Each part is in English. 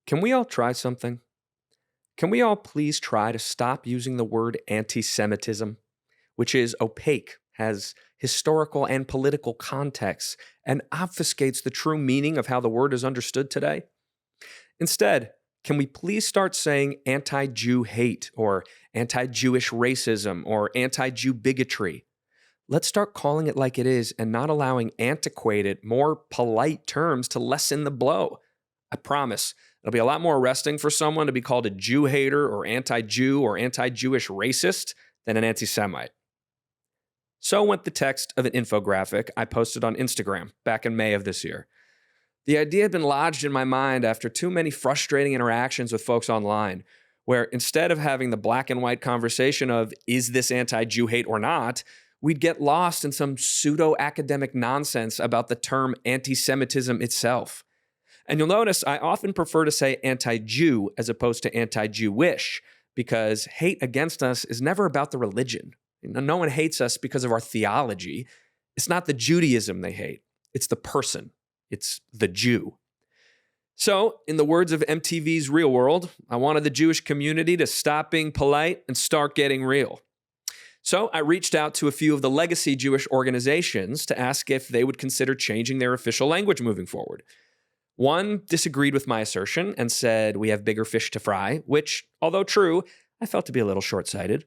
Can we all try something? Can we all please try to stop using the word anti-Semitism, which is opaque, has historical and political context, and obfuscates the true meaning of how the word is understood today? Instead, can we please start saying anti-Jew hate or anti-Jewish racism or anti-Jew bigotry? Let's start calling it like it is and not allowing antiquated, more polite terms to lessen the blow. I promise it'll be a lot more arresting for someone to be called a Jew hater or anti-Jew or anti-Jewish racist than an anti-Semite. So went the text of an infographic I posted on Instagram back in May of this year. The idea had been lodged in my mind after too many frustrating interactions with folks online, where instead of having the black and white conversation of, is this anti-Jew hate or not, we'd get lost in some pseudo-academic nonsense about the term anti-Semitism itself. And you'll notice I often prefer to say anti-Jew as opposed to anti-Jewish, because hate against us is never about the religion. No one hates us because of our theology. It's not the Judaism they hate. It's the person. It's the Jew. So, in the words of MTV's Real World, I wanted the Jewish community to stop being polite and start getting real. So I reached out to a few of the legacy Jewish organizations to ask if they would consider changing their official language moving forward. One disagreed with my assertion and said we have bigger fish to fry, which, although true, I felt to be a little short-sighted.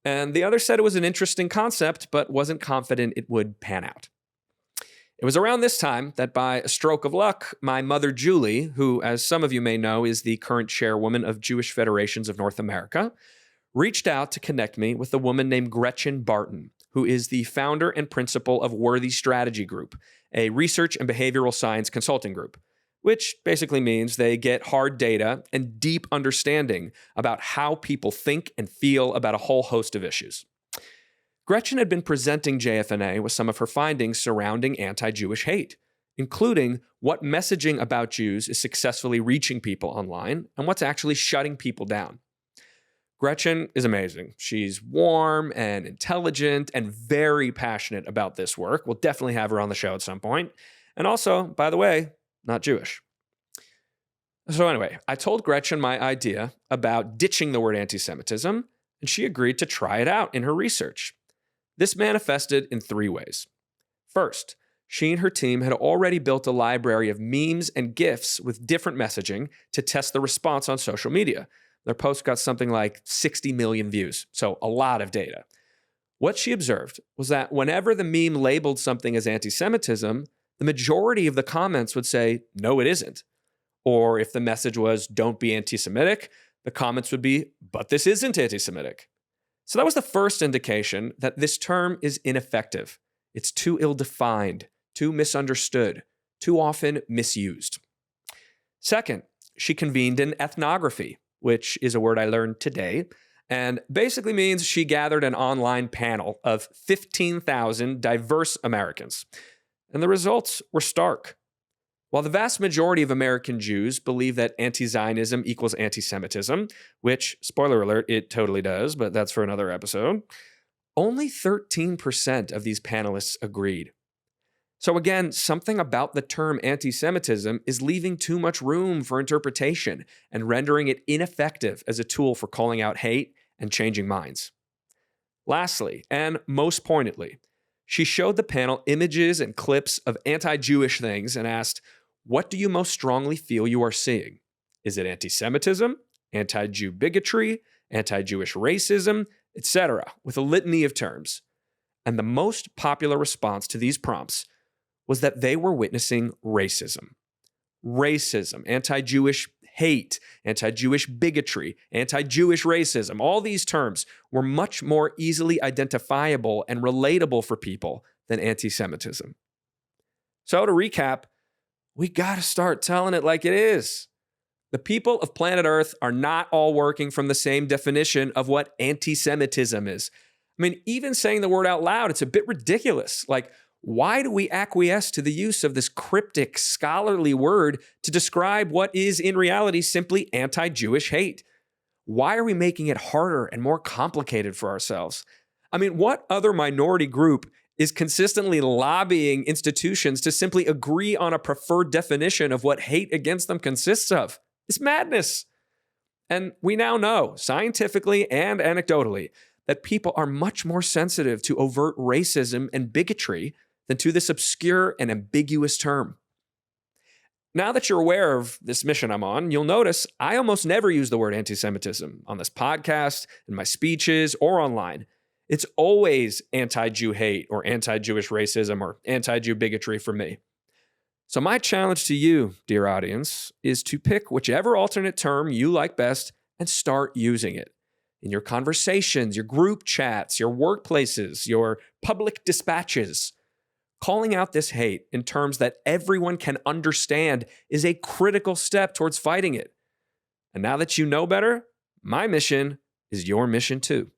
And the other said it was an interesting concept, but wasn't confident it would pan out. It was around this time that by a stroke of luck, my mother Julie, who, as some of you may know, is the current chairwoman of Jewish Federations of North America, reached out to connect me with a woman named Gretchen Barton, who is the founder and principal of Worthy Strategy Group, a research and behavioral science consulting group, which basically means they get hard data and deep understanding about how people think and feel about a whole host of issues. Gretchen had been presenting JFNA with some of her findings surrounding anti-Jewish hate, including what messaging about Jews is successfully reaching people online and what's actually shutting people down. Gretchen is amazing. She's warm and intelligent and very passionate about this work. We'll definitely have her on the show at some point. And also, by the way, not Jewish. So anyway, I told Gretchen my idea about ditching the word anti-Semitism, and she agreed to try it out in her research. This manifested in three ways. First, she and her team had already built a library of memes and GIFs with different messaging to test the response on social media. Their post got something like 60 million views, so a lot of data. What she observed was that whenever the meme labeled something as anti-Semitism, the majority of the comments would say, no, it isn't. Or if the message was, don't be anti-Semitic, the comments would be, but this isn't anti-Semitic. So that was the first indication that this term is ineffective. It's too ill-defined, too misunderstood, too often misused. Second, she convened an ethnography, which is a word I learned today, and basically means she gathered an online panel of 15,000 diverse Americans. And the results were stark. While the vast majority of American Jews believe that anti-Zionism equals anti-Semitism, which, spoiler alert, it totally does, but that's for another episode, only 13% of these panelists agreed. So again, something about the term anti-Semitism is leaving too much room for interpretation and rendering it ineffective as a tool for calling out hate and changing minds. Lastly, and most pointedly, she showed the panel images and clips of anti-Jewish things and asked, what do you most strongly feel you are seeing? Is it anti-Semitism, anti-Jew bigotry, anti-Jewish racism, etc., with a litany of terms? And the most popular response to these prompts was that they were witnessing racism. Racism, anti-Jewish hate, anti-Jewish bigotry, anti-Jewish racism, all these terms were much more easily identifiable and relatable for people than anti-Semitism. So to recap, we gotta start telling it like it is. The people of planet Earth are not all working from the same definition of what anti-Semitism is. I mean, even saying the word out loud, it's a bit ridiculous. Like, why do we acquiesce to the use of this cryptic, scholarly word to describe what is in reality simply anti-Jewish hate? Why are we making it harder and more complicated for ourselves? I mean, what other minority group is consistently lobbying institutions to simply agree on a preferred definition of what hate against them consists of? It's madness. And we now know, scientifically and anecdotally, that people are much more sensitive to overt racism and bigotry than to this obscure and ambiguous term. Now that you're aware of this mission I'm on, you'll notice I almost never use the word anti-Semitism on this podcast, in my speeches, or online. It's always anti-Jew hate or anti-Jewish racism or anti-Jew bigotry for me. So my challenge to you, dear audience, is to pick whichever alternate term you like best and start using it. In your conversations, your group chats, your workplaces, your public dispatches. Calling out this hate in terms that everyone can understand is a critical step towards fighting it. And now that you know better, my mission is your mission too.